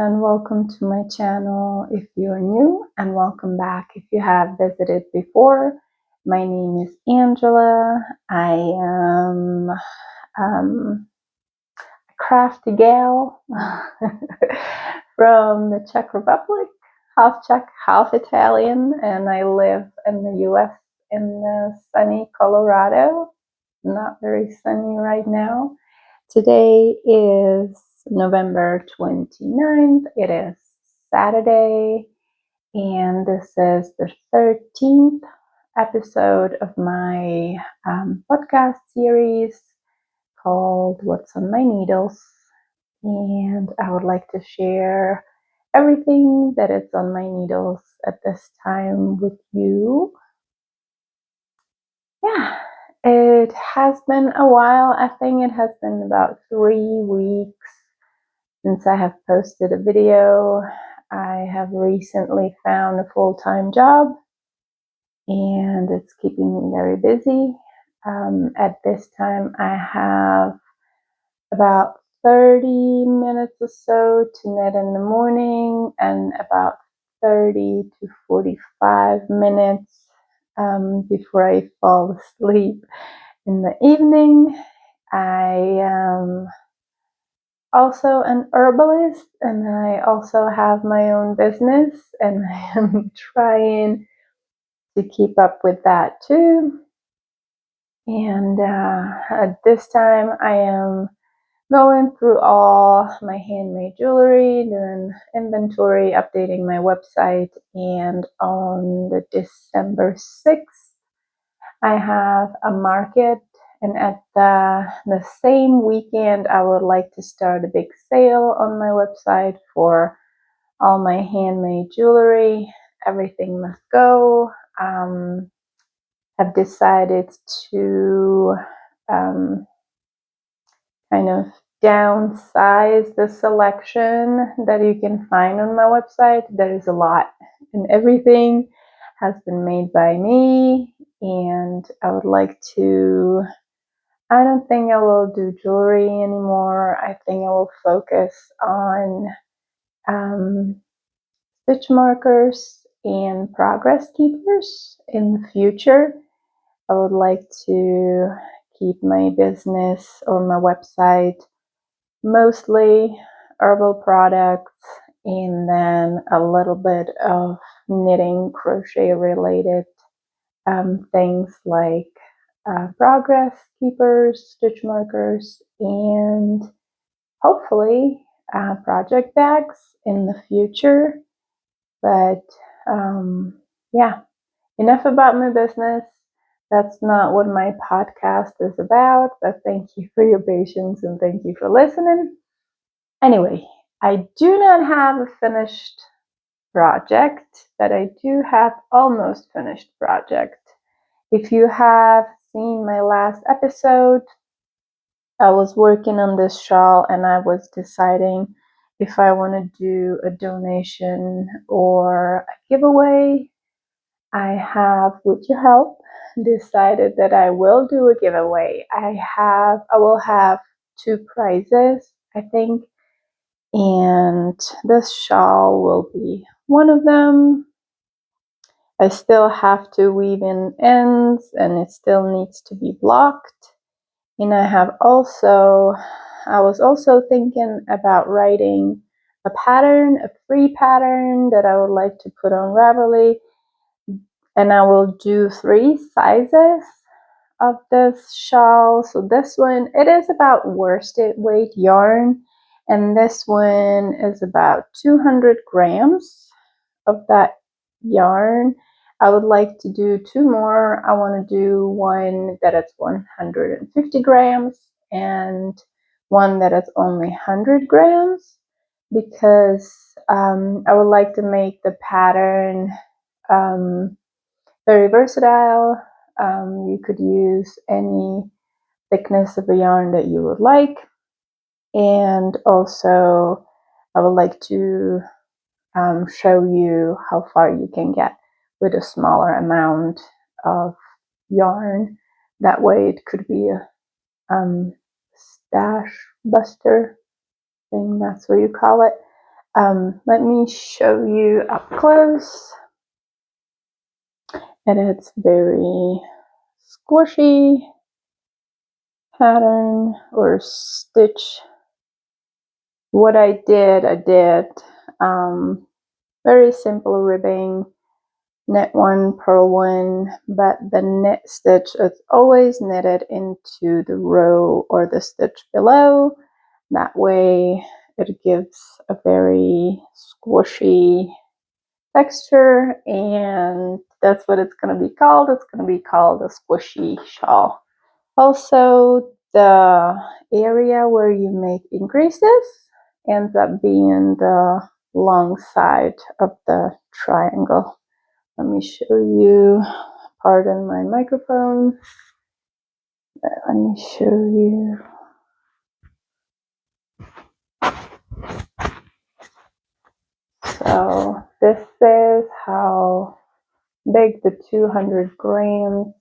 and welcome to my channel if you're new, and welcome back if you have visited before. My name is Angela. I am a crafty gal from the Czech Republic, half Czech, half Italian, and I live in the US in sunny Colorado. Not very sunny right now. Today is November 29th. It is Saturday, and this is the 13th episode of my podcast series called What's on My Needles. And I would like to share everything that is on my needles at this time with you. Yeah. It has been a while. I think it has been about 3 weeks since I have posted a video. I have recently found a full-time job and it's keeping me very busy. At this time, I have about 30 minutes or so to knit in the morning and about 30 to 45 minutes before I fall asleep in the evening. I am also an herbalist, and I also have my own business, and I am trying to keep up with that too. And at this time, I am going through all my handmade jewelry, doing inventory, updating my website, and on the December 6th, I have a market, and at the same weekend, I would like to start a big sale on my website for all my handmade jewelry. Everything must go. I've decided to kind of downsize the selection that you can find on my website. There is a lot, and everything has been made by me, and I would like to, I don't think I will do jewelry anymore. I think I will focus on stitch markers and progress keepers in the future. I would like to keep my business or my website mostly herbal products, and then a little bit of knitting, crochet related things like progress keepers, stitch markers, and hopefully project bags in the future. But yeah, enough about my business. That's not what my podcast is about, but thank you for your patience and thank you for listening. Anyway, I do not have a finished project, but I do have almost finished project. If you have seen my last episode, I was working on this shawl and I was deciding if I want to do a donation or a giveaway. I have, with your help, decided that I will do a giveaway. I will have 2 prizes, I think, and this shawl will be one of them. I still have to weave in ends and it still needs to be blocked. And I was also thinking about writing a pattern, a free pattern that I would like to put on Ravelry. And I will do 3 sizes of this shawl. So this one, it is about worsted weight yarn, and this one is about 200 grams of that yarn. I would like to do 2 more. I want to do one that is 150 grams and one that is only 100 grams because I would like to make the pattern very versatile. You could use any thickness of a yarn that you would like. And also, I would like to show you how far you can get with a smaller amount of yarn. That way it could be a stash buster thing, that's what you call it. Let me show you up close. And it's very squishy pattern or stitch. What I did very simple ribbing, knit one, purl one, but the knit stitch is always knitted into the row or the stitch below. That way it gives a very squishy texture, and that's what it's going to be called. It's going to be called a squishy shawl. Also, the area where you make increases ends up being the long side of the triangle. Let me show you, pardon my microphone. Let me show you. So this is how big the 200 grams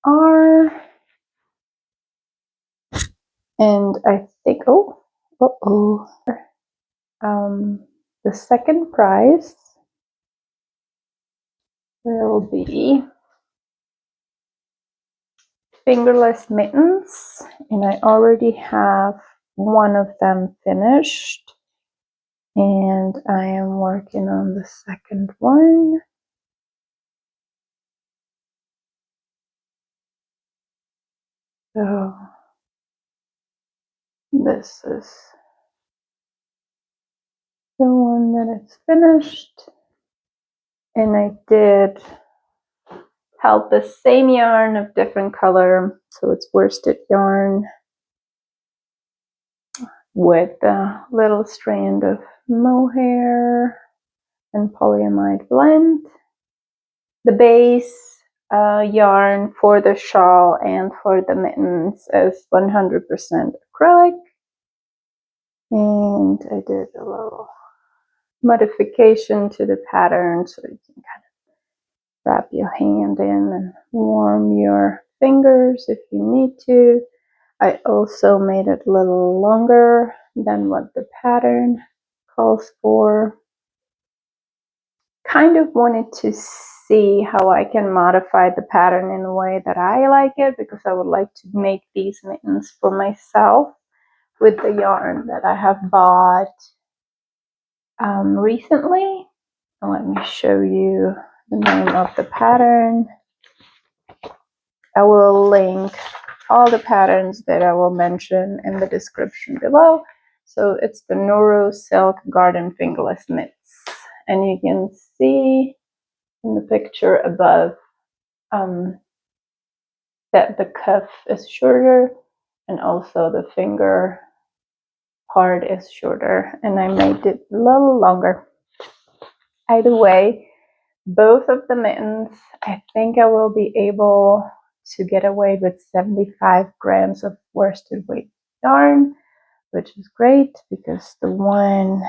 are. And I think, the second prize will be fingerless mittens, and I already have one of them finished, and I am working on the second one. So this is the one that is finished, and I did held the same yarn of different color, so it's worsted yarn with a little strand of mohair and polyamide blend. The base yarn for the shawl and for the mittens is 100% acrylic, and I did a little modification to the pattern so you can kind of wrap your hand in and warm your fingers if you need to. I also made it a little longer than what the pattern calls for. Kind of wanted to see how I can modify the pattern in a way that I like it, because I would like to make these mittens for myself with the yarn that I have bought recently. And let me show you the name of the pattern. I will link all the patterns that I will mention in the description below. So it's the Noro Silk Garden Fingerless Mitts, and you can see in the picture above that the cuff is shorter, and also the finger part is shorter, and I made it a little longer. Either way, both of the mittens, I think I will be able to get away with 75 grams of worsted weight yarn, which is great, because the one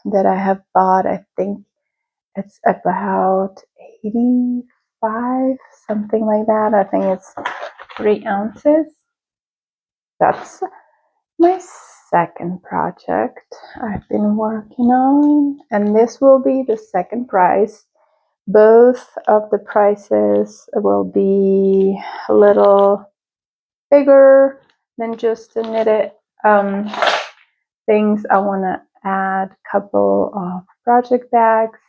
that I have bought, I think it's about 85, something like that. I think it's 3 ounces. That's my second project I've been working on, and this will be the second prize. Both of the prizes will be a little bigger than just the knitted things. I want to add a couple of project bags,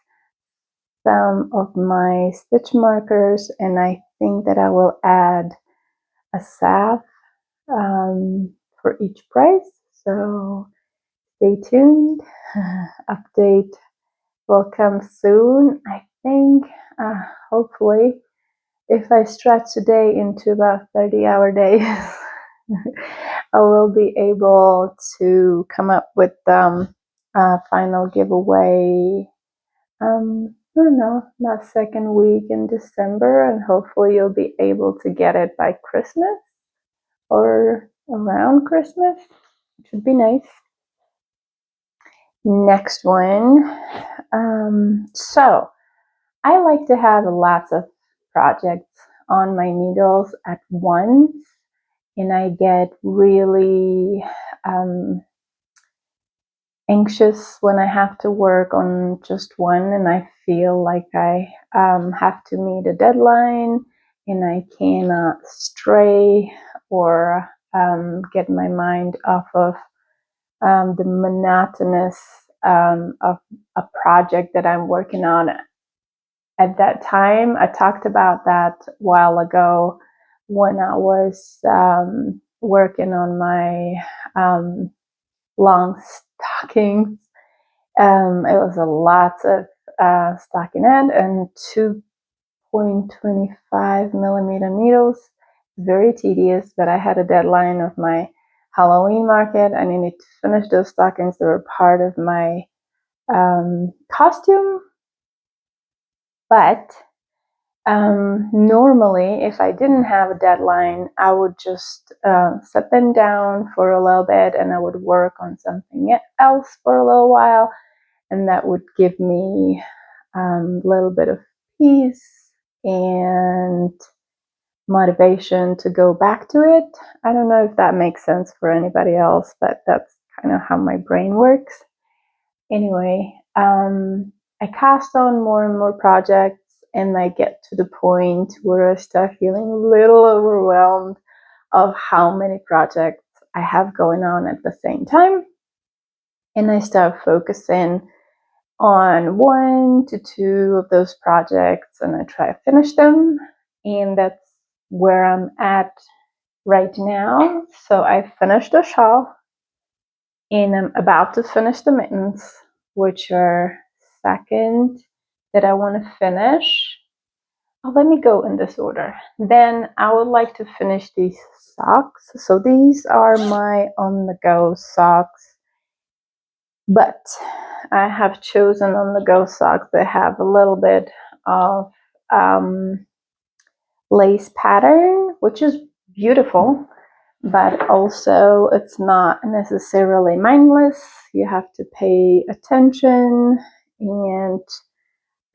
some of my stitch markers, and I think that I will add a salve for each prize. So stay tuned. Update will come soon. I think, hopefully, if I stretch today into about 30-hour days, I will be able to come up with a final giveaway. I don't know, that second week in December, and hopefully you'll be able to get it by Christmas or around Christmas, which would be nice. Next one. So I like to have lots of projects on my needles at once, and I get really anxious when I have to work on just one and I feel like I have to meet a deadline and I cannot stray or get my mind off of the monotonous of a project that I'm working on at that time. I talked about that a while ago when I was working on my long stockings. It was a lot of stockinette and 2.25 millimeter needles. Very tedious, but I had a deadline of my Halloween market. I needed to finish those stockings. They were part of my costume. But normally, if I didn't have a deadline, I would just set them down for a little bit and I would work on something else for a little while. And that would give me a little bit of peace and motivation to go back to it. I don't know if that makes sense for anybody else, but that's kind of how my brain works. Anyway, I cast on more and more projects and I get to the point where I start feeling a little overwhelmed of how many projects I have going on at the same time. And I start focusing on 1 to 2 of those projects and I try to finish them. And that's where I'm at right now. So I finished the shawl and I'm about to finish the mittens, which are second that I want to finish. Oh, let me go in this order. Then I would like to finish these socks. So these are my on-the-go socks, but I have chosen on-the-go socks that have a little bit of lace pattern, which is beautiful, but also it's not necessarily mindless. You have to pay attention and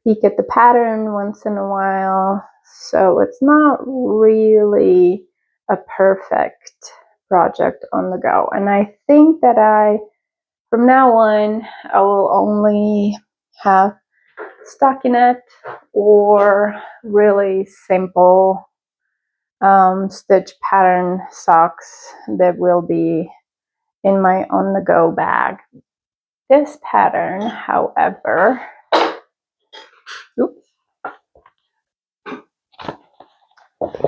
peek at the pattern once in a while. So it's not really a perfect project on the go. And I think that from now on, I will only have stockinette or really simple stitch pattern socks that will be in my on-the-go bag. This pattern, however,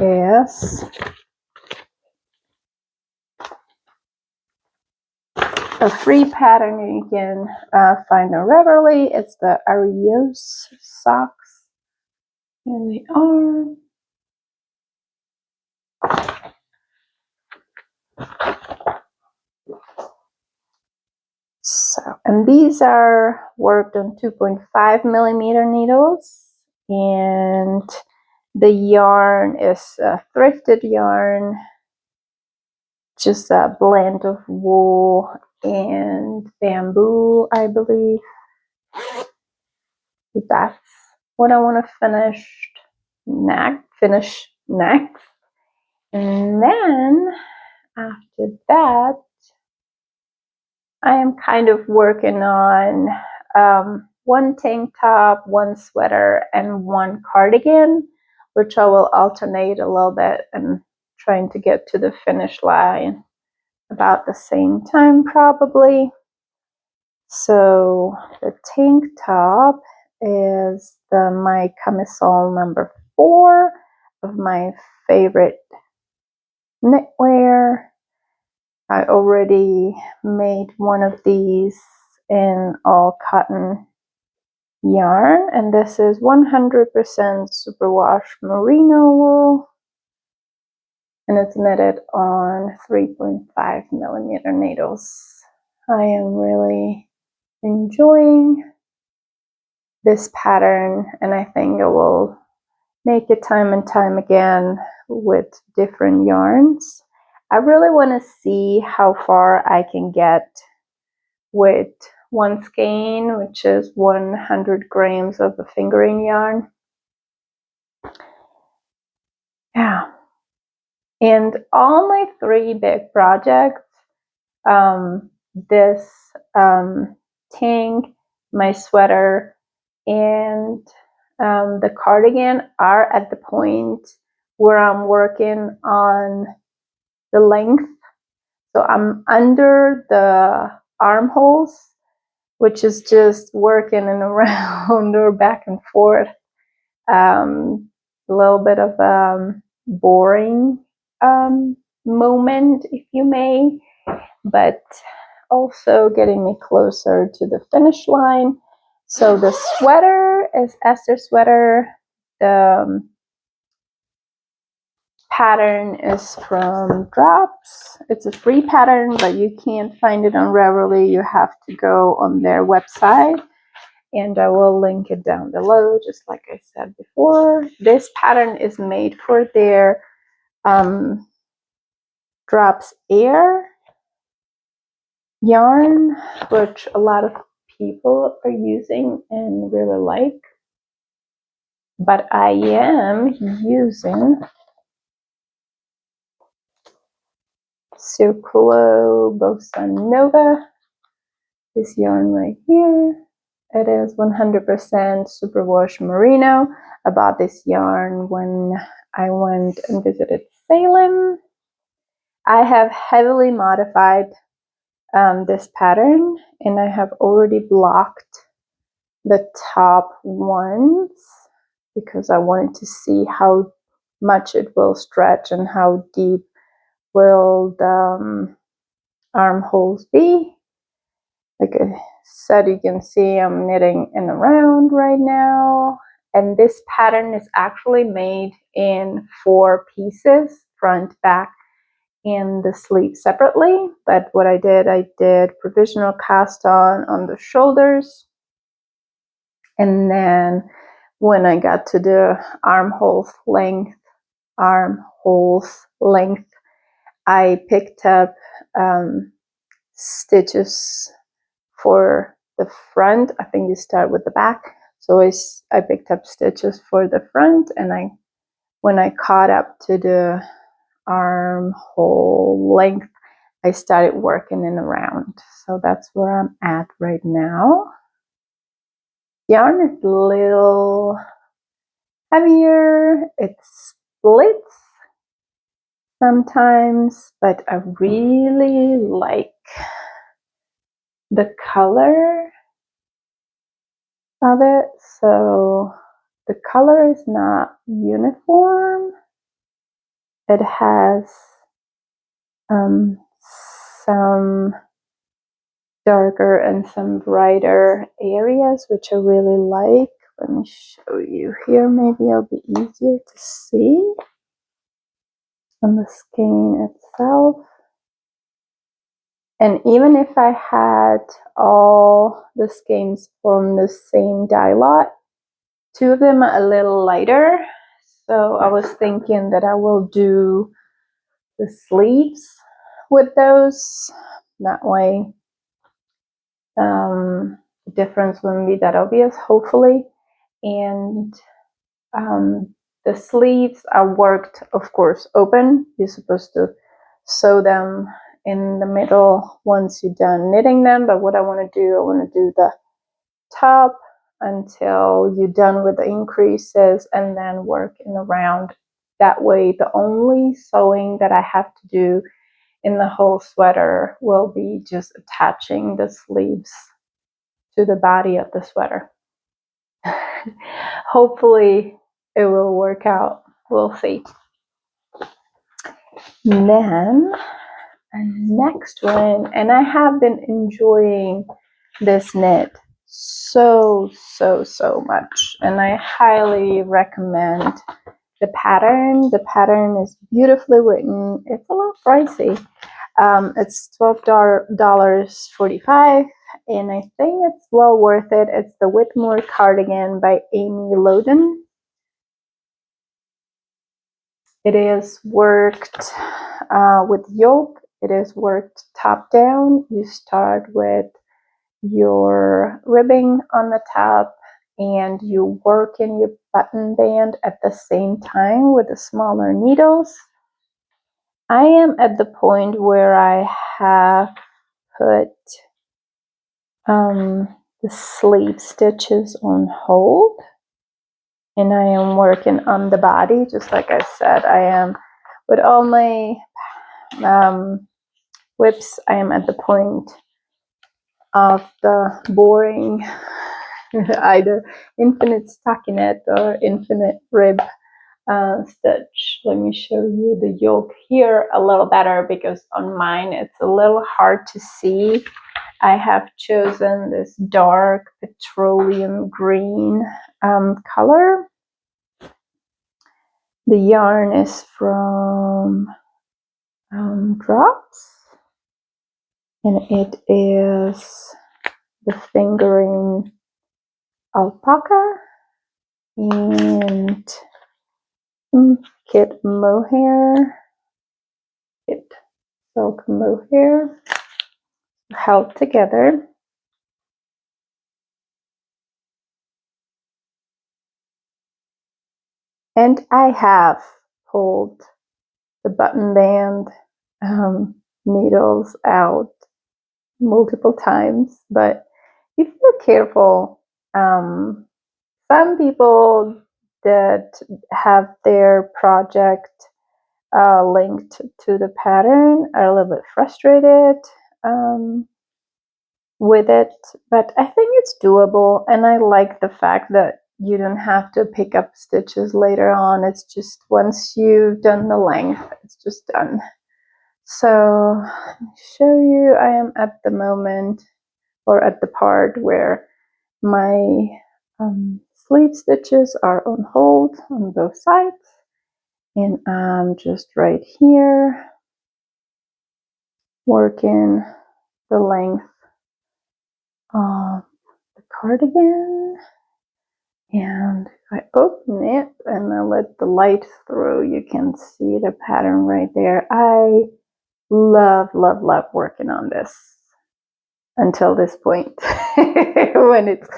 is a free pattern you can find on Ramble. It's the Ariose socks. Here they are. So, and these are worked on 2.5 millimeter needles, and the yarn is a thrifted yarn, just a blend of wool and bamboo, I believe. That's what I want to finish next. And then after that, I am kind of working on 1 tank top, 1 sweater, and 1 cardigan, which I will alternate a little bit and trying to get to the finish line about the same time probably. So the tank top is my Camisole No. 4 of my favorite knitwear. I already made one of these in all cotton yarn, and this is 100% superwash merino wool, and it's knitted on 3.5 millimeter needles. I am really enjoying this pattern, and I think I will make it time and time again with different yarns. I really want to see how far I can get with 1 skein, which is 100 grams of the fingering yarn. Yeah. And all my 3 big projects, this tank, my sweater, and the cardigan are at the point where I'm working on the length. So I'm under the armholes, which is just working and around or back and forth. A little bit of boring moment, if you may, but also getting me closer to the finish line. So the sweater is Aster sweater. The pattern is from Drops. It's a free pattern, but you can't find it on Ravelry. You have to go on their website, and I will link it down below, just like I said before. This pattern is made for their Drops Air yarn, which a lot of people are using and really like. But I am using Camisole Bossa this yarn right here. It is 100% superwash merino. I bought this yarn when I went and visited Salem. I have heavily modified this pattern, and I have already blocked the top ones because I wanted to see how much it will stretch and how deep will the armholes be. Like I said, you can see I'm knitting in a round right now, and this pattern is actually made in 4 pieces, front, back, and the sleeve separately. But what I did provisional cast on the shoulders, and then when I got to the armholes length, I picked up stitches for the front. I think you start with the back. So I picked up stitches for the front, and when I caught up to the armhole length, I started working in around. So that's where I'm at right now. Yarn is a little heavier. It splits sometimes, but I really like the color of it. So the color is not uniform. It has some darker and some brighter areas, which I really like. Let me show you here. Maybe it'll be easier to see on the skein itself. And even if I had all the skeins from the same dye lot, 2 of them are a little lighter. So I was thinking that I will do the sleeves with those. That way, the difference wouldn't be that obvious, hopefully. And the sleeves are worked, of course, open. You're supposed to sew them in the middle once you're done knitting them. But what I want to do the top until you're done with the increases, and then work in the round. That way, the only sewing that I have to do in the whole sweater will be just attaching the sleeves to the body of the sweater. Hopefully it will work out. We'll see. And then next one, and I have been enjoying this knit so much, and I highly recommend the pattern. The pattern is beautifully written. It's a little pricey. It's $12.45, and I think it's well worth it. It's the Whitmoor cardigan by Amy Lowden. It is worked with yoke. It is worked top down. You start with your ribbing on the top, and you work in your button band at the same time with the smaller needles. I am at the point where I have put the sleeve stitches on hold, and I am working on the body. Just like I said, I am with all my whips, I am at the point of the boring either infinite stockinette or infinite rib stitch. Let me show you the yoke here a little better, because on mine it's a little hard to see. I have chosen this dark petroleum green color. The yarn is from Drops, and it is the fingering alpaca and kit mohair, kit silk mohair held together. And I have pulled the button band needles out multiple times, but if you're careful, some people that have their project linked to the pattern are a little bit frustrated with it, but I think it's doable, and I like the fact that you don't have to pick up stitches later on. It's just once you've done the length, it's just done. So let me show you, I am at the moment, or at the part where my sleeve stitches are on hold on both sides, and I'm just right here working the length of the cardigan. And if I open it and I let the light through, you can see the pattern right there. I love, love, love working on this until this point when it's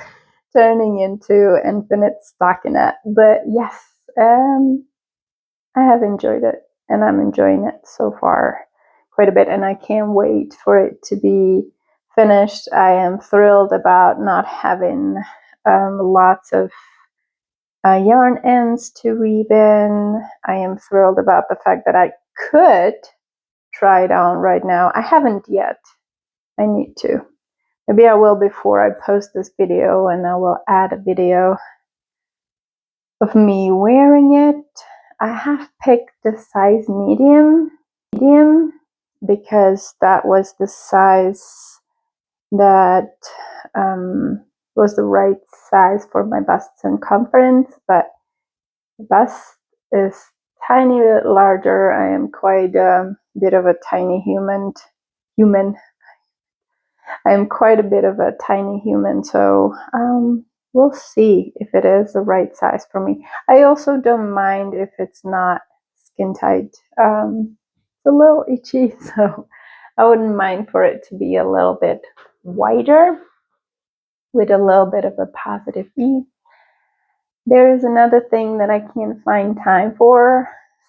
turning into infinite stockinette. But yes, I have enjoyed it, and I'm enjoying it so far quite a bit, and I can't wait for it to be finished. I am thrilled about not having lots of yarn ends to weave in. I am thrilled about the fact that I could try it on right now. I haven't yet. I need to. Maybe I will before I post this video, and I will add a video of me wearing it. I have picked the size medium because that was the size that was the right size for my bust circumference, but the bust is tiny bit larger. I am quite a bit of a tiny human. I'm quite a bit of a tiny human, so we'll see if it is the right size for me. I also don't mind if it's not skin tight. It's a little itchy, so I wouldn't mind for it to be a little bit wider with a little bit of a positive ease. There is another thing that I can't find time for.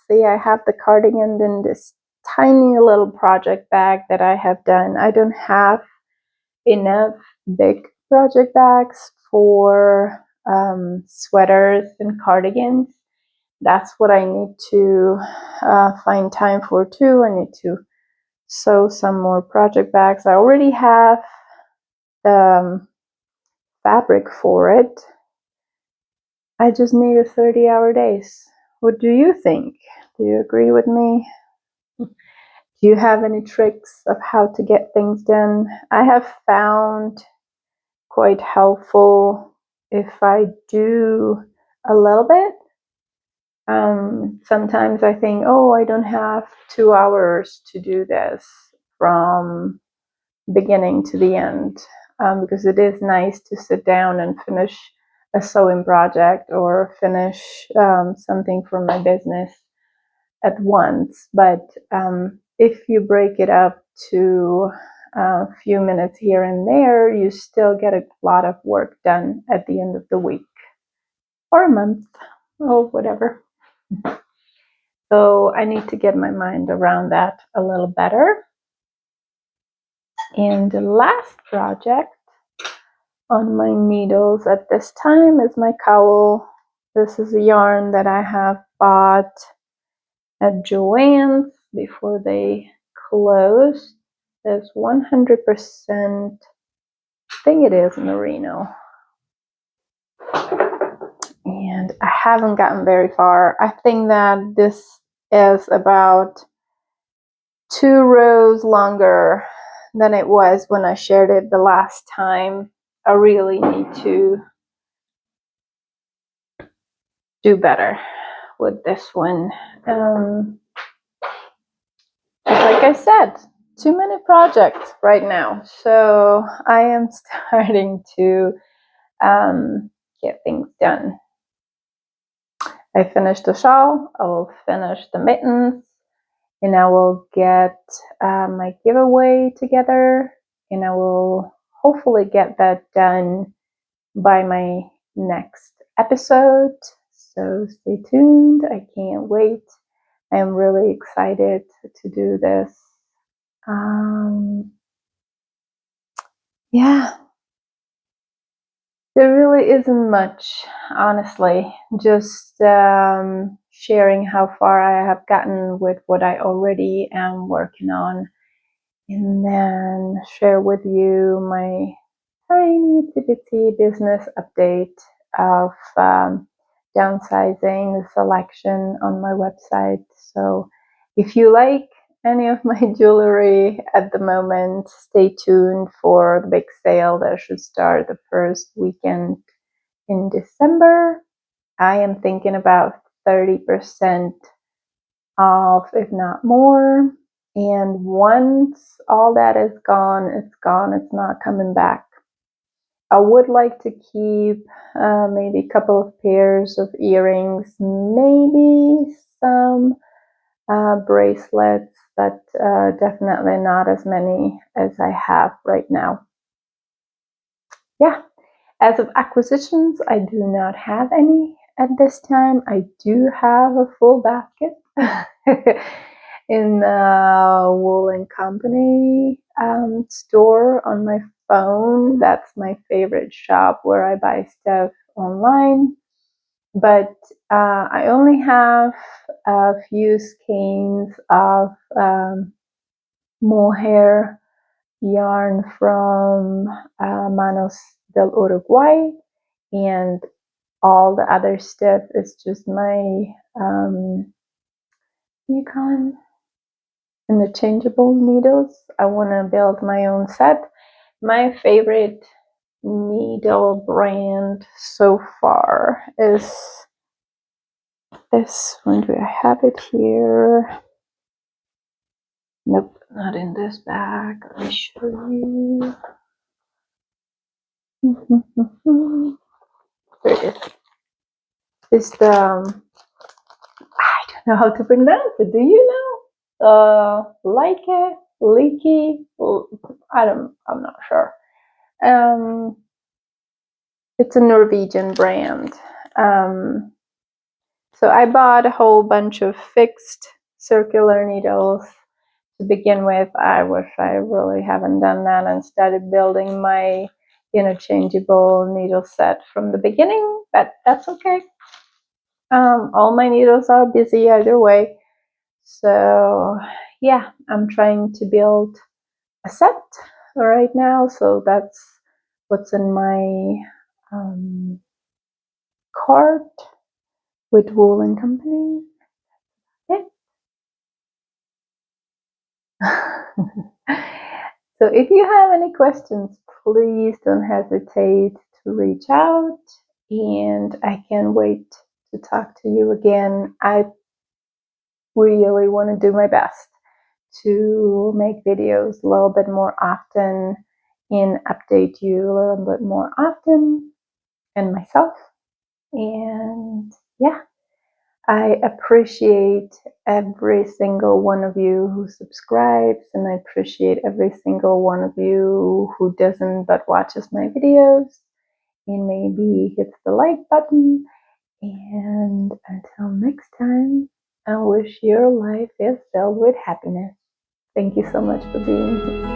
See, I have the cardigan in this tiny little project bag that I have done. I don't have enough big project bags for sweaters and cardigans. That's what I need to find time for too. I need to sew some more project bags. I already have the fabric for it. I just need a 30-hour days. What do you think? Do you agree with me? Do you have any tricks of how to get things done? I have found quite helpful if I do a little bit. Sometimes I think, oh, I don't have 2 hours to do this from beginning to the end, because it is nice to sit down and finish a sewing project or finish something for my business at once. But if you break it up to a few minutes here and there, you still get a lot of work done at the end of the week or a month or whatever. So I need to get my mind around that a little better. And the last project on my needles at this time is my Cowl. This is a yarn that I have bought at Joann's before they closed. It's 100%, I think it is merino. And I haven't gotten very far. I think that this is about 2 rows longer than it was when I shared it the last time. I really need to do better with this one. Like I said, too many projects right now, so I am starting to get things done. I finished the shawl, I will finish the mittens, and I will get my giveaway together, and I will hopefully get that done by my next episode. So stay tuned. I can't wait. I am really excited to do this. Yeah, there really isn't much, honestly. Just sharing how far I have gotten with what I already am working on, and then share with you my tiny itty business update of downsizing the selection on my website. So if you like any of my jewelry at the moment, stay tuned for the big sale that should start the first weekend in December. I am thinking about 30% off, if not more. And once all that is gone, it's gone. It's not coming back. I would like to keep maybe a couple of pairs of earrings, maybe some bracelets, but definitely not as many as I have right now. Yeah, as of acquisitions, I do not have any at this time. I do have a full basket in the Wool & Company store on my phone. That's my favorite shop where I buy stuff online. But I only have a few skeins of mohair yarn from Manos del Uruguay, and all the other stuff is just my what do you call them? Interchangeable needles. I want to build my own set. My favorite needle brand so far is this one. Do I have it here? Nope, not in this bag. Let me show you. There it is. It's the I don't know how to pronounce it. Do you know? Leaky. I'm not sure. It's a Norwegian brand. So I bought a whole bunch of fixed circular needles to begin with. I wish I really haven't done that and started building my interchangeable needle set from the beginning, but that's okay. All my needles are busy either way. So yeah, I'm trying to build a set right now. So that's what's in my cart with Wool & Company. So if you have any questions, please don't hesitate to reach out, and I can't wait to talk to you again. I really want to do my best to make videos a little bit more often and update you a little bit more often, and myself. And yeah, I appreciate every single one of you who subscribes, and I appreciate every single one of you who doesn't but watches my videos and maybe hits the like button. And until next time, I wish your life is filled with happiness. Thank you so much for being here.